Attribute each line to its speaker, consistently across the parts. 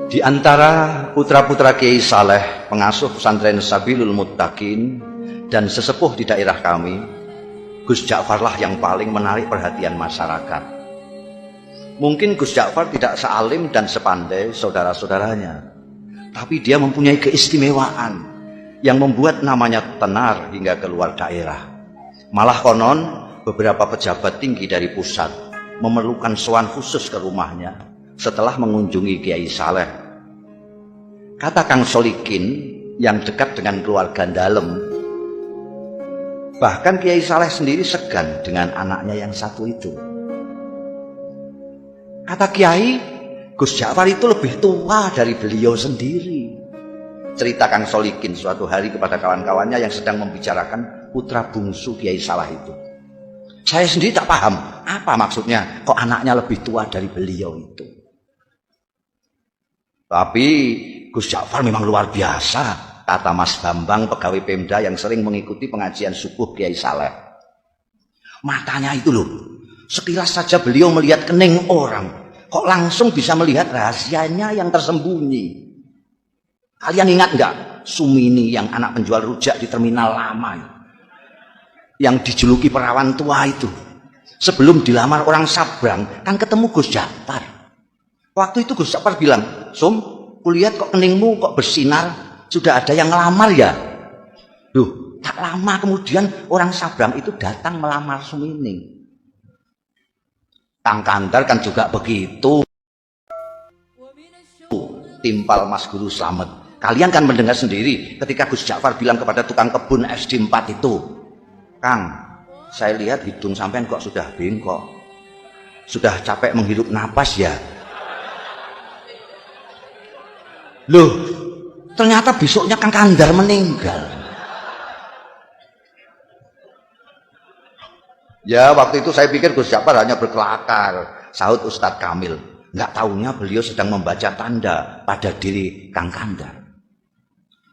Speaker 1: Di antara putra-putra Kiai Saleh, pengasuh pesantren Sabilul Muttaqin dan sesepuh di daerah kami, Gus Ja'farlah yang paling menarik perhatian masyarakat. Mungkin Gus Ja'far tidak sealim dan sepandai saudara-saudaranya, tapi dia mempunyai keistimewaan yang membuat namanya tenar hingga keluar daerah. Malah konon beberapa pejabat tinggi dari pusat memerlukan sowan khusus ke rumahnya setelah mengunjungi Kiai Saleh. Kata Kang Solikin yang dekat dengan keluarga dalem, bahkan Kiai Saleh sendiri segan dengan anaknya yang satu itu. Kata Kiai, Gus Ja'far itu lebih tua dari beliau sendiri. Cerita Kang Solikin suatu hari kepada kawan-kawannya yang sedang membicarakan putra bungsu Kiai Saleh itu. Saya sendiri tak paham apa maksudnya kok anaknya lebih tua dari beliau itu. Tapi Gus Ja'far memang luar biasa, kata Mas Bambang, pegawai Pemda yang sering mengikuti pengajian subuh Kiai Saleh. Matanya itu loh, sekilas saja beliau melihat kening orang, kok langsung bisa melihat rahasianya yang tersembunyi. Kalian ingat enggak Sumini yang anak penjual rujak di terminal lama yang dijuluki perawan tua itu? Sebelum dilamar orang Sabrang kan ketemu Gus Ja'far. Waktu itu Gus Ja'far bilang, "Sum, kulihat kok keningmu kok bersinar, sudah ada yang ngelamar ya?" Duh, tak lama kemudian orang Sabrang itu datang melamar Sumini. Kang Kandar kan juga begitu. Timpal Mas Guru Slamet. Kalian kan mendengar sendiri ketika Gus Ja'far bilang kepada tukang kebun SD 4 itu, "Kang, saya lihat hidung sampean kok sudah bengkok. Sudah capek menghirup napas ya?" Loh, ternyata besoknya Kang Kandar meninggal. Ya, waktu itu saya pikir Gus Ja'far hanya berkelakar, sahut Ustadz Kamil. Nggak tahunya beliau sedang membaca tanda pada diri Kang Kandar.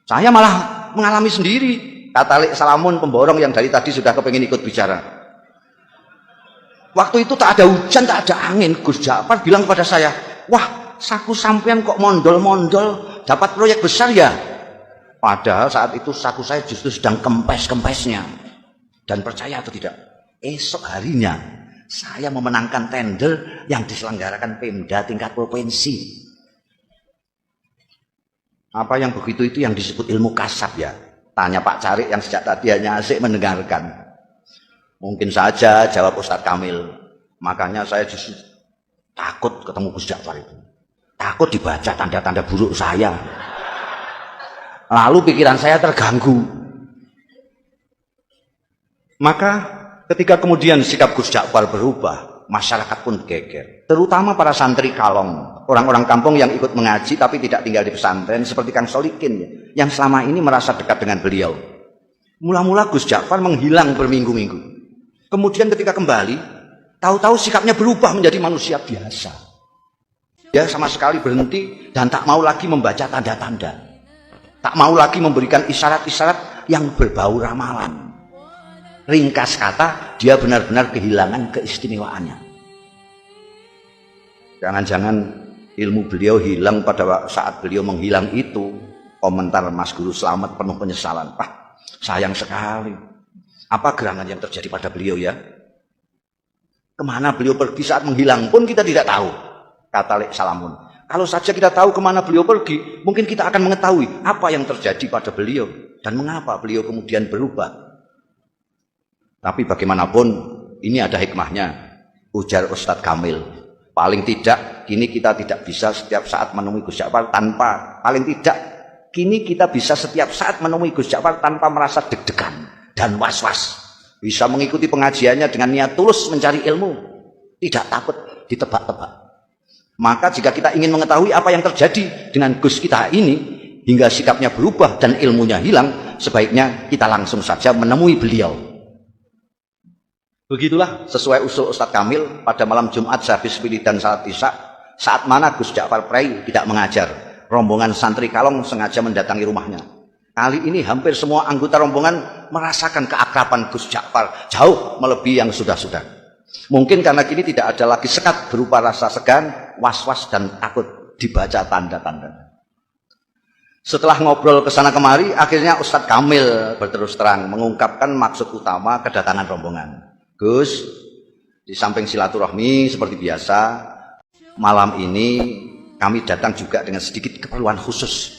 Speaker 1: Saya malah mengalami sendiri, kata Lek Salamun pemborong yang dari tadi sudah kepengin ikut bicara. Waktu itu tak ada hujan, tak ada angin. Gus Ja'far bilang kepada saya, "Wah, saku sampean kok mondol-mondol, dapat proyek besar ya?" Padahal saat itu saku saya justru sedang kempes-kempesnya. Dan percaya atau tidak, esok harinya saya memenangkan tender yang diselenggarakan Pemda tingkat provinsi. Apa yang begitu itu yang disebut ilmu kasab ya? Tanya Pak Carik yang sejak tadi hanya asik mendengarkan. Mungkin saja, jawab Ustadz Kamil. Makanya saya justru takut ketemu Gus Ja'far itu. Takut dibaca tanda-tanda buruk saya. Lalu pikiran saya terganggu. Maka ketika kemudian sikap Gus Ja'far berubah, masyarakat pun geger. Terutama para santri kalong, orang-orang kampung yang ikut mengaji tapi tidak tinggal di pesantren seperti Kang Solikin yang selama ini merasa dekat dengan beliau. Mula-mula Gus Ja'far menghilang berminggu-minggu. Kemudian ketika kembali, tahu-tahu sikapnya berubah menjadi manusia biasa. Dia sama sekali berhenti dan tak mau lagi membaca tanda-tanda. Tak mau lagi memberikan isyarat-isyarat yang berbau ramalan. Ringkas kata, dia benar-benar kehilangan keistimewaannya. Jangan-jangan ilmu beliau hilang pada saat beliau menghilang itu. Komentar Mas Guru Slamet penuh penyesalan. Sayang sekali. Apa gerangan yang terjadi pada beliau ya? Kemana beliau pergi saat menghilang pun kita tidak tahu, kata Lek Salamun. Kalau saja kita tahu kemana beliau pergi, mungkin kita akan mengetahui apa yang terjadi pada beliau dan mengapa beliau kemudian berubah. Tapi bagaimanapun ini ada hikmahnya, ujar Ustadz Kamil. Paling tidak kini kita tidak bisa setiap saat menemui Gus Ja'far tanpa Gus Ja'far tanpa merasa deg-degan dan was-was. Bisa mengikuti pengajiannya dengan niat tulus mencari ilmu, tidak takut ditebak-tebak. Maka jika kita ingin mengetahui apa yang terjadi dengan Gus kita ini hingga sikapnya berubah dan ilmunya hilang, sebaiknya kita langsung saja menemui beliau. Begitulah sesuai usul Ustadz Kamil pada malam Jumat sehabis wiridan salat Isya, saat mana Gus Ja'far Prei tidak mengajar. Rombongan santri kalong sengaja mendatangi rumahnya. Kali ini hampir semua anggota rombongan merasakan keakraban Gus Ja'far jauh melebihi yang sudah-sudah. Mungkin karena kini tidak ada lagi sekat berupa rasa segan, was-was dan takut dibaca tanda-tanda. Setelah ngobrol ke sana kemari, akhirnya Ustadz Kamil berterus terang mengungkapkan maksud utama kedatangan rombongan. Gus, di samping silaturahmi seperti biasa, malam ini kami datang juga dengan sedikit keperluan khusus.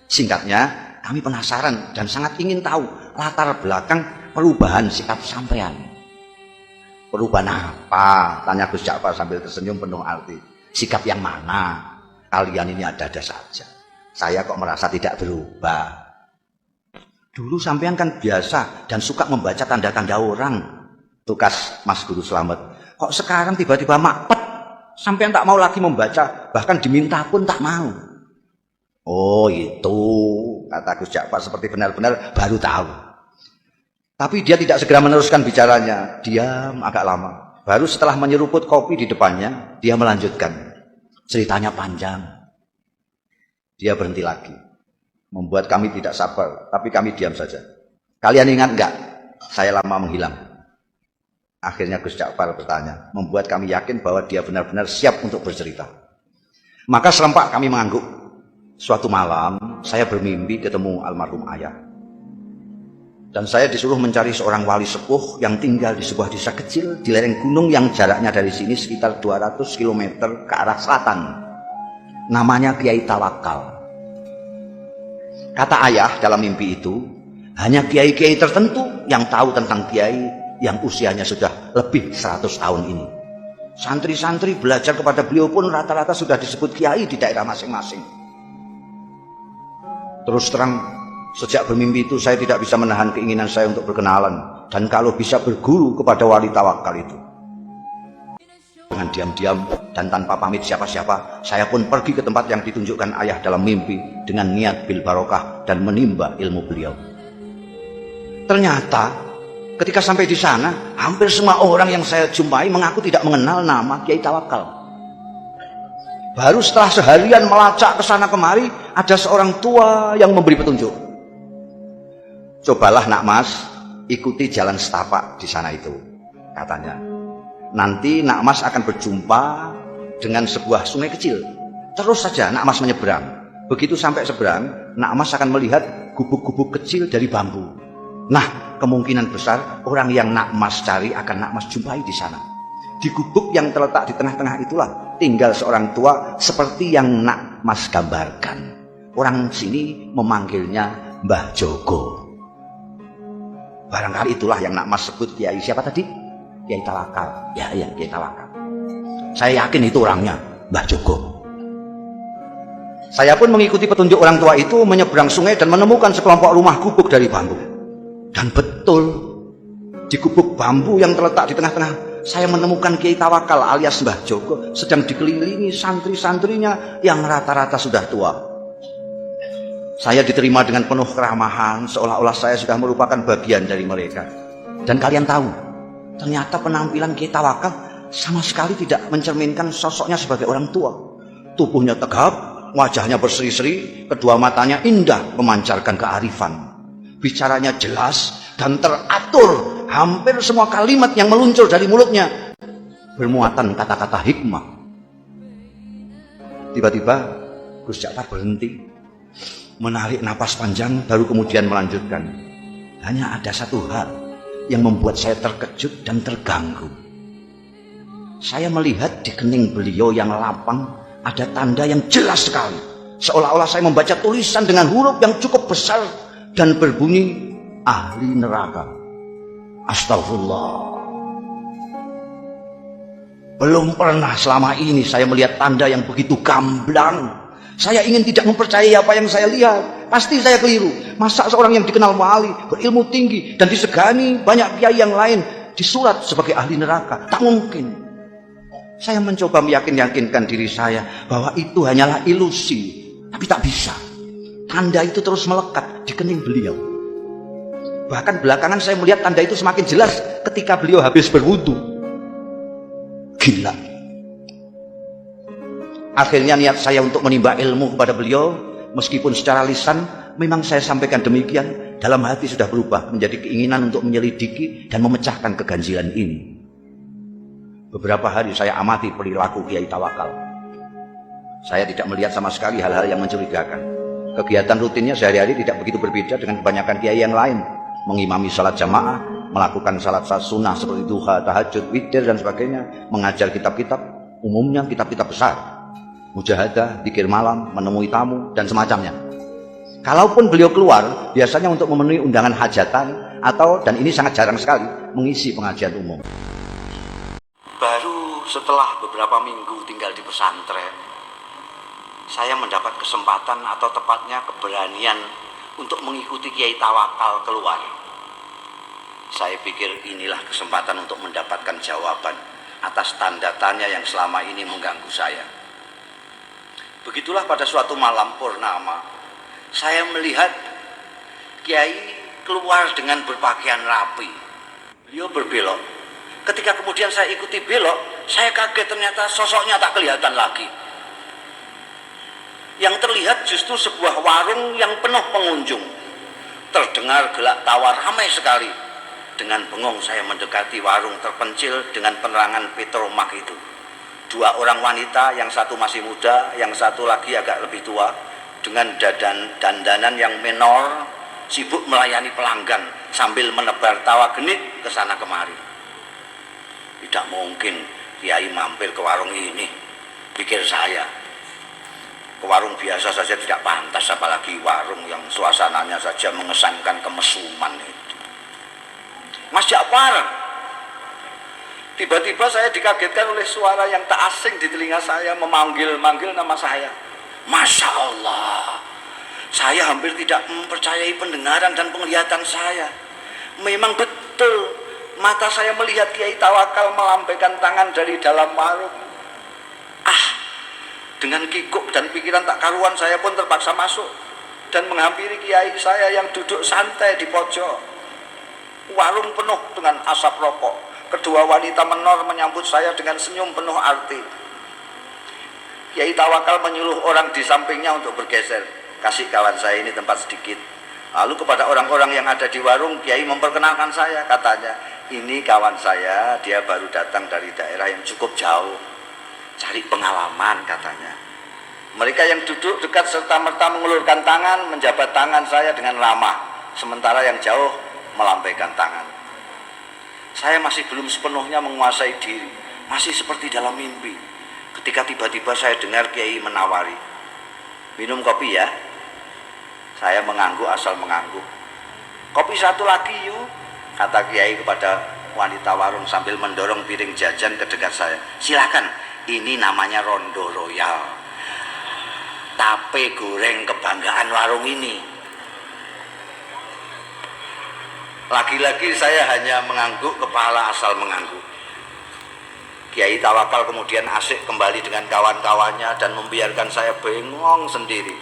Speaker 1: Singkatnya, kami penasaran dan sangat ingin tahu latar belakang perubahan sikap sampean. Perubahan apa? Tanya Gus Ja'far sambil tersenyum penuh arti. Sikap yang mana? Kalian ini ada-ada saja. Saya kok merasa tidak berubah. Dulu sampean kan biasa dan suka membaca tanda-tanda orang. Tukas Mas Guru Slamet. Kok sekarang tiba-tiba makpet? Sampean tak mau lagi membaca, bahkan diminta pun tak mau. Oh itu, kata Gus Ja'far seperti benar-benar baru tahu. Tapi dia tidak segera meneruskan bicaranya. Diam agak lama. Baru setelah menyeruput kopi di depannya, dia melanjutkan. Ceritanya panjang. Dia berhenti lagi. Membuat kami tidak sabar, tapi kami diam saja. Kalian ingat enggak? Saya lama menghilang. Akhirnya Gus Ja'far bertanya, membuat kami yakin bahwa dia benar-benar siap untuk bercerita. Maka serempak kami mengangguk. Suatu malam, saya bermimpi ketemu almarhum ayah. Dan saya disuruh mencari seorang wali sepuh yang tinggal di sebuah desa kecil di lereng gunung yang jaraknya dari sini sekitar 200 km ke arah selatan. Namanya Kiai Tawakal. Kata ayah dalam mimpi itu, hanya kiai-kiai tertentu yang tahu tentang kiai yang usianya sudah lebih 100 tahun ini. Santri-santri belajar kepada beliau pun rata-rata sudah disebut kiai di daerah masing-masing. Terus terang, sejak bermimpi itu saya tidak bisa menahan keinginan saya untuk berkenalan dan kalau bisa berguru kepada wali tawakal itu. Dengan diam-diam dan tanpa pamit siapa-siapa, saya pun pergi ke tempat yang ditunjukkan ayah dalam mimpi dengan niat bil barokah dan menimba ilmu beliau. Ternyata ketika sampai di sana, hampir semua orang yang saya jumpai mengaku tidak mengenal nama Kiai Tawakal. Baru setelah seharian melacak ke sana kemari, ada seorang tua yang memberi petunjuk. Cobalah nak mas, ikuti jalan setapak di sana itu, katanya. Nanti nak mas akan berjumpa dengan sebuah sungai kecil. Terus saja nak mas menyeberang. Begitu sampai seberang, nak mas akan melihat gubuk-gubuk kecil dari bambu. Nah, kemungkinan besar orang yang nak mas cari akan nak mas jumpai di sana. Di gubuk yang terletak di tengah-tengah itulah tinggal seorang tua seperti yang nak mas gambarkan. Orang sini memanggilnya Mbah Jogo. Barangkali itulah yang nak mas sebut Kiai siapa tadi? Kiai Tawakal. Ya, Kiai Tawakal. Saya yakin itu orangnya, Mbah Jogo. Saya pun mengikuti petunjuk orang tua itu menyeberang sungai dan menemukan sekelompok rumah gubuk dari bambu. Dan betul, di gubuk bambu yang terletak di tengah-tengah, saya menemukan Kiai Tawakal alias Mbah Jogo sedang dikelilingi santri-santrinya yang rata-rata sudah tua. Saya diterima dengan penuh keramahan, seolah-olah saya sudah merupakan bagian dari mereka. Dan kalian tahu, ternyata penampilan Kiai Tawakal sama sekali tidak mencerminkan sosoknya sebagai orang tua. Tubuhnya tegap, wajahnya berseri-seri, kedua matanya indah memancarkan kearifan. Bicaranya jelas dan teratur. Hampir semua kalimat yang meluncur dari mulutnya bermuatan kata-kata hikmah. Tiba-tiba Gus Ja'far berhenti, menarik napas panjang, baru kemudian melanjutkan. Hanya ada satu hal yang membuat saya terkejut dan terganggu. Saya melihat di kening beliau yang lapang ada tanda yang jelas sekali, seolah-olah saya membaca tulisan dengan huruf yang cukup besar dan berbunyi ahli neraka. Astagfirullah. Belum pernah selama ini saya melihat tanda yang begitu gamblang. Saya ingin tidak mempercayai apa yang saya lihat. Pasti saya keliru. Masa seorang yang dikenal wali, berilmu tinggi dan disegani banyak kiai yang lain disurat sebagai ahli neraka? Tak mungkin. Saya mencoba meyakinkan diri saya bahwa itu hanyalah ilusi, tapi tak bisa. Tanda itu terus melekat di kening beliau. Bahkan belakangan saya melihat tanda itu semakin jelas ketika beliau habis berwudu. Gila. Akhirnya niat saya untuk menimba ilmu kepada beliau, meskipun secara lisan memang saya sampaikan demikian, dalam hati sudah berubah menjadi keinginan untuk menyelidiki dan memecahkan keganjilan ini. Beberapa hari saya amati perilaku Kiai Tawakal. Saya tidak melihat sama sekali hal-hal yang mencurigakan. Kegiatan rutinnya sehari-hari tidak begitu berbeda dengan kebanyakan kiai yang lain. Mengimami salat jamaah, melakukan salat sunnah seperti duha, tahajud, witir dan sebagainya, mengajar kitab-kitab, umumnya kitab-kitab besar, mujahadah, zikir malam, menemui tamu dan semacamnya. Kalaupun beliau keluar, biasanya untuk memenuhi undangan hajatan atau, dan ini sangat jarang sekali, mengisi pengajian umum. Baru setelah beberapa minggu tinggal di pesantren, saya mendapat kesempatan atau tepatnya keberanian untuk mengikuti Kiai Tawakal keluar. Saya pikir inilah kesempatan untuk mendapatkan jawaban atas tanda tanya yang selama ini mengganggu saya. Begitulah pada suatu malam purnama, saya melihat Kiai keluar dengan berpakaian rapi. Beliau berbelok. Ketika kemudian saya ikuti belok, saya kaget ternyata sosoknya tak kelihatan lagi. Yang terlihat justru sebuah warung yang penuh pengunjung. Terdengar gelak tawa ramai sekali. Dengan bengong saya mendekati warung terpencil dengan penerangan petromak itu. Dua orang wanita, yang satu masih muda, yang satu lagi agak lebih tua, dengan dandanan yang menor, sibuk melayani pelanggan sambil menebar tawa genit ke sana kemari. Tidak mungkin Kiai mampir ke warung ini, pikir saya. Ke warung biasa saja tidak pantas, apalagi warung yang suasananya saja mengesankan kemesuman itu. Mas Ja'far, tiba-tiba saya dikagetkan oleh suara yang tak asing di telinga saya, memanggil-manggil nama saya. Masya Allah, saya hampir tidak mempercayai pendengaran dan penglihatan saya. Memang betul, mata saya melihat Kiai Tawakal melambaikan tangan dari dalam warung. Dengan kikuk dan pikiran tak karuan, saya pun terpaksa masuk dan menghampiri Kiai saya yang duduk santai di pojok. Warung penuh dengan asap rokok. Kedua wanita menor menyambut saya dengan senyum penuh arti. Kiai Tawakal menyuruh orang di sampingnya untuk bergeser. Kasih kawan saya ini tempat sedikit. Lalu kepada orang-orang yang ada di warung, Kiai memperkenalkan saya. Katanya, ini kawan saya, dia baru datang dari daerah yang cukup jauh. Cari pengalaman, katanya. Mereka yang duduk dekat serta-merta mengulurkan tangan, menjabat tangan saya dengan ramah. Sementara yang jauh melambaikan tangan. Saya masih belum sepenuhnya menguasai diri. Masih seperti dalam mimpi. Ketika tiba-tiba saya dengar Kiai menawari, minum kopi ya. Saya mengangguk asal mengangguk. Kopi satu lagi yuk, kata Kiai kepada wanita warung sambil mendorong piring jajan ke dekat saya. Silakan, ini namanya Rondo Royal, tape goreng kebanggaan warung ini. Lagi-lagi saya hanya mengangguk kepala asal mengangguk. Kiai Tawakal kemudian asik kembali dengan kawan-kawannya dan membiarkan saya bengong sendiri.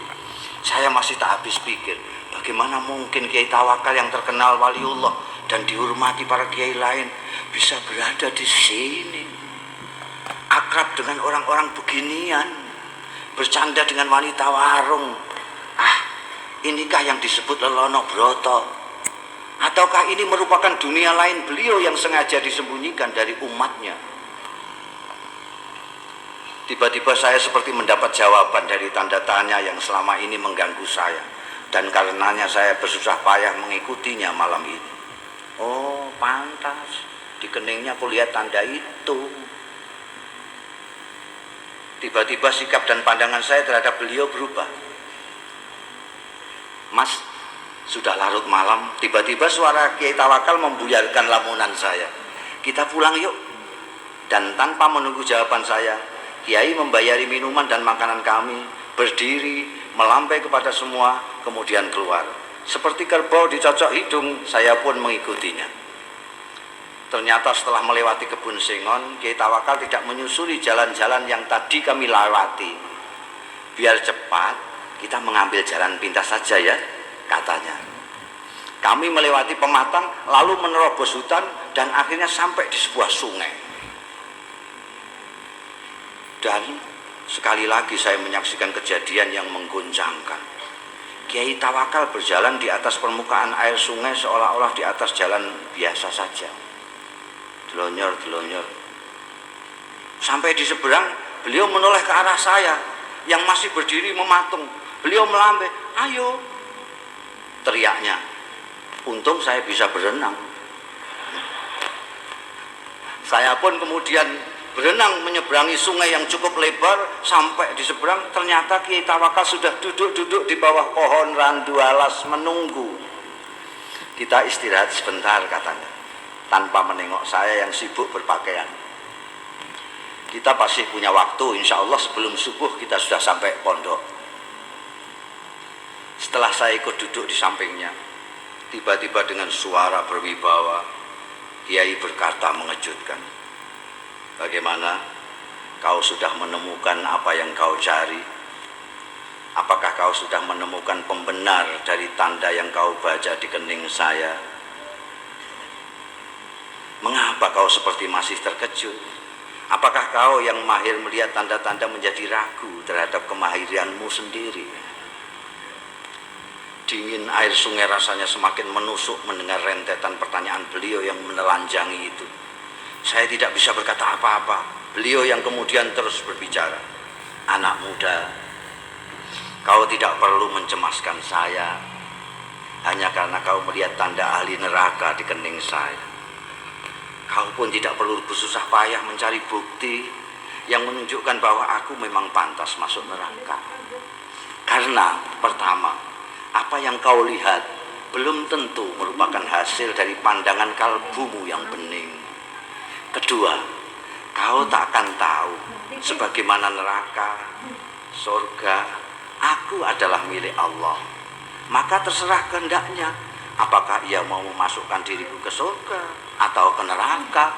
Speaker 1: Saya masih tak habis pikir, bagaimana mungkin Kiai Tawakal yang terkenal waliullah dan dihormati para kiai lain bisa berada di sini, akrab dengan orang-orang beginian, bercanda dengan wanita warung. Inikah yang disebut Lelono Broto? Ataukah ini merupakan dunia lain beliau yang sengaja disembunyikan dari umatnya? Tiba-tiba saya seperti mendapat jawaban dari tanda tanya yang selama ini mengganggu saya. Dan karenanya saya bersusah payah mengikutinya malam ini. Oh, pantas. Di keningnya aku lihat tanda itu. Tiba-tiba sikap dan pandangan saya terhadap beliau berubah. Mas, sudah larut malam. Tiba-tiba suara Kiai Tawakal membuyarkan lamunan saya. Kita pulang yuk. Dan tanpa menunggu jawaban saya, Kiai membayari minuman dan makanan kami, berdiri, melampai kepada semua, kemudian keluar. Seperti kerbau dicocok hidung, saya pun mengikutinya. Ternyata setelah melewati kebun sengon, Kiai Tawakal tidak menyusuri jalan-jalan yang tadi kami lewati. Biar cepat, kita mengambil jalan pintas saja ya, katanya. Kami melewati pematang, lalu menerobos hutan, dan akhirnya sampai di sebuah sungai. Dan sekali lagi saya menyaksikan kejadian yang mengguncangkan. Kiai Tawakal berjalan di atas permukaan air sungai seolah-olah di atas jalan biasa saja. Delonyor-delonyor. Sampai di seberang, beliau menoleh ke arah saya yang masih berdiri mematung. Beliau melambai, "Ayo," teriaknya. Untung saya bisa berenang. Saya pun kemudian berenang menyeberangi sungai yang cukup lebar. Sampai di seberang, ternyata Kiai Tawakal sudah duduk-duduk di bawah pohon randu alas menunggu. "Kita istirahat sebentar," katanya, tanpa menengok saya yang sibuk berpakaian. "Kita pasti punya waktu, insya Allah sebelum subuh kita sudah sampai pondok." Setelah saya ikut duduk di sampingnya, tiba-tiba dengan suara berwibawa, Kiai berkata mengejutkan, "Bagaimana? Kau sudah menemukan apa yang kau cari? Apakah kau sudah menemukan pembenar dari tanda yang kau baca di kening saya? Mengapa kau seperti masih terkejut? Apakah kau yang mahir melihat tanda-tanda menjadi ragu terhadap kemahiranmu sendiri?" Dingin air sungai rasanya semakin menusuk mendengar rentetan pertanyaan beliau yang menelanjangi itu. Saya tidak bisa berkata apa-apa. Beliau yang kemudian terus berbicara, "Anak muda, kau tidak perlu mencemaskan saya hanya karena kau melihat tanda ahli neraka di kening saya. Kau pun tidak perlu bersusah payah mencari bukti yang menunjukkan bahwa aku memang pantas masuk neraka. Karena pertama, apa yang kau lihat belum tentu merupakan hasil dari pandangan kalbumu yang bening. Kedua, kau tak akan tahu sebagaimana neraka, surga, aku adalah milik Allah. Maka terserah kehendaknya, apakah ia mau memasukkan diriku ke surga atau ke neraka.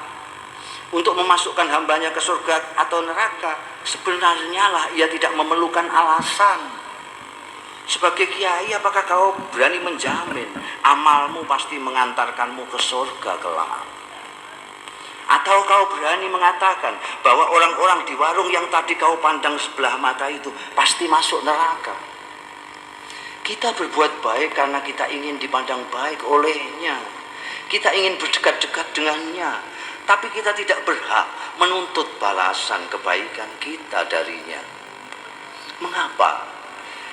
Speaker 1: Untuk memasukkan hambanya ke surga atau neraka, sebenarnya lah ia tidak memerlukan alasan. Sebagai kiai, apakah kau berani menjamin amalmu pasti mengantarkanmu ke surga kelak? Atau kau berani mengatakan bahwa orang-orang di warung yang tadi kau pandang sebelah mata itu pasti masuk neraka? Kita berbuat baik karena kita ingin dipandang baik olehnya. Kita ingin berdekat-dekat dengannya, tapi kita tidak berhak menuntut balasan kebaikan kita darinya. Mengapa?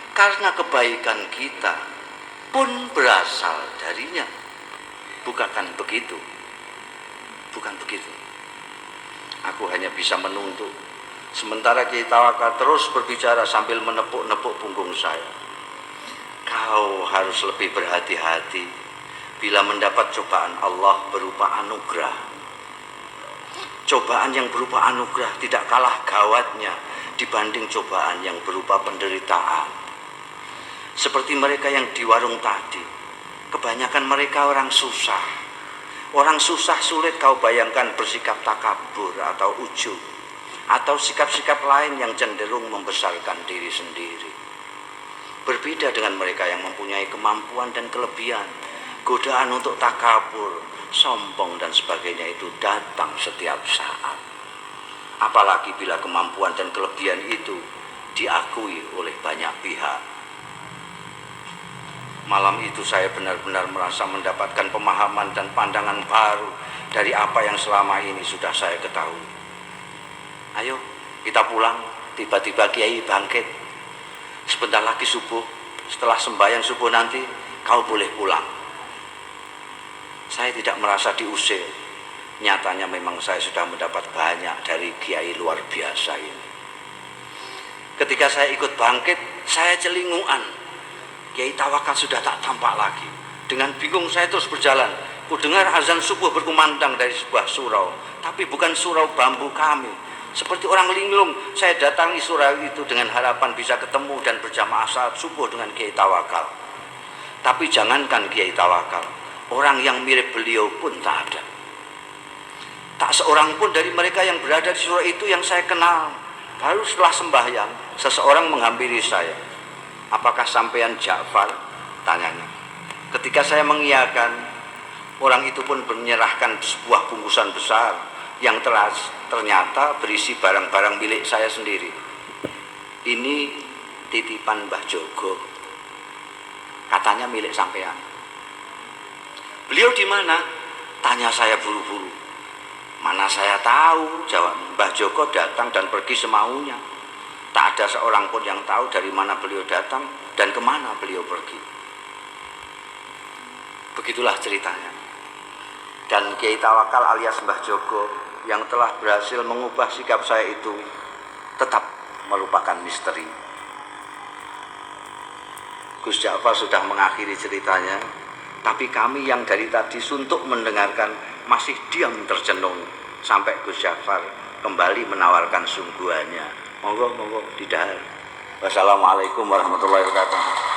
Speaker 1: Karena kebaikan kita pun berasal darinya. Bukan begitu? Bukan begitu. Aku hanya bisa menuntut. Sementara Kiai Tawakal terus berbicara sambil menepuk-nepuk punggung saya. Kau harus lebih berhati-hati bila mendapat cobaan Allah berupa anugerah. Cobaan yang berupa anugerah tidak kalah gawatnya dibanding cobaan yang berupa penderitaan. Seperti mereka yang di warung tadi, kebanyakan mereka orang susah. Orang susah sulit kau bayangkan bersikap takabur atau ujub, atau sikap-sikap lain yang cenderung membesarkan diri sendiri. Berbeda dengan mereka yang mempunyai kemampuan dan kelebihan, godaan untuk takabur, sombong dan sebagainya itu datang setiap saat. Apalagi bila kemampuan dan kelebihan itu diakui oleh banyak pihak. Malam itu saya benar-benar merasa mendapatkan pemahaman dan pandangan baru dari apa yang selama ini sudah saya ketahui. "Ayo kita pulang." Tiba-tiba Kiai bangkit. "Sebentar lagi subuh, setelah sembahyang subuh nanti kau boleh pulang." Saya tidak merasa diusir. Nyatanya memang saya sudah mendapat banyak dari Kiai luar biasa ini. Ketika saya ikut bangkit, saya celinguan. Kiai Tawakal sudah tak tampak lagi. Dengan bingung saya terus berjalan. Kudengar azan subuh berkumandang dari sebuah surau, tapi bukan surau bambu kami. Seperti orang linglung, saya datangi surau itu dengan harapan bisa ketemu dan berjamaah salat subuh dengan Kiai Tawakal. Tapi jangankan Kiai Tawakal, orang yang mirip beliau pun tak ada. Tak seorang pun dari mereka yang berada di surau itu yang saya kenal. Baru setelah sembahyang, seseorang menghampiri saya. "Apakah sampean Ja'far?" tanyanya. Ketika saya mengiyakan, orang itu pun menyerahkan sebuah bungkusan besar yang ternyata berisi barang-barang milik saya sendiri. "Ini titipan Mbah Jogo, katanya milik sampean." "Beliau di mana?" tanya saya buru-buru. Mana saya tahu, jawab Mbah Joko datang dan pergi semaunya. Tak ada seorang pun yang tahu dari mana beliau datang dan kemana beliau pergi. Begitulah ceritanya. Dan Kiai Tawakal alias Mbah Joko yang telah berhasil mengubah sikap saya itu tetap merupakan misteri. Gus Ja'far sudah mengakhiri ceritanya, tapi kami yang dari tadi suntuk mendengarkan masih diam tercenung sampai Gus Ja'far kembali menawarkan sungguhannya. Monggo, monggo, didahar. Wassalamualaikum warahmatullahi wabarakatuh.